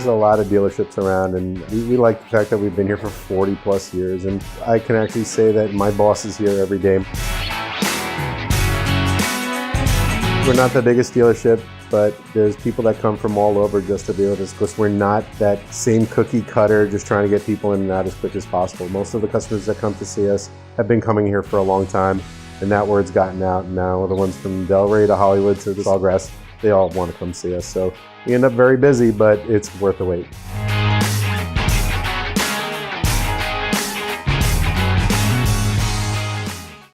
There's a lot of dealerships around, and we like the fact that we've been here for 40 plus years, and I can actually say that my boss is here every day. We're not the biggest dealership, but there's people that come from all over just to be with us, because we're not that same cookie cutter just trying to get people in and out as quick as possible. Most of the customers that come to see us have been coming here for a long time, and that word's gotten out. Now the ones from Delray to Hollywood to Sawgrass, they all want to come see us. So we end up very busy, but it's worth the wait.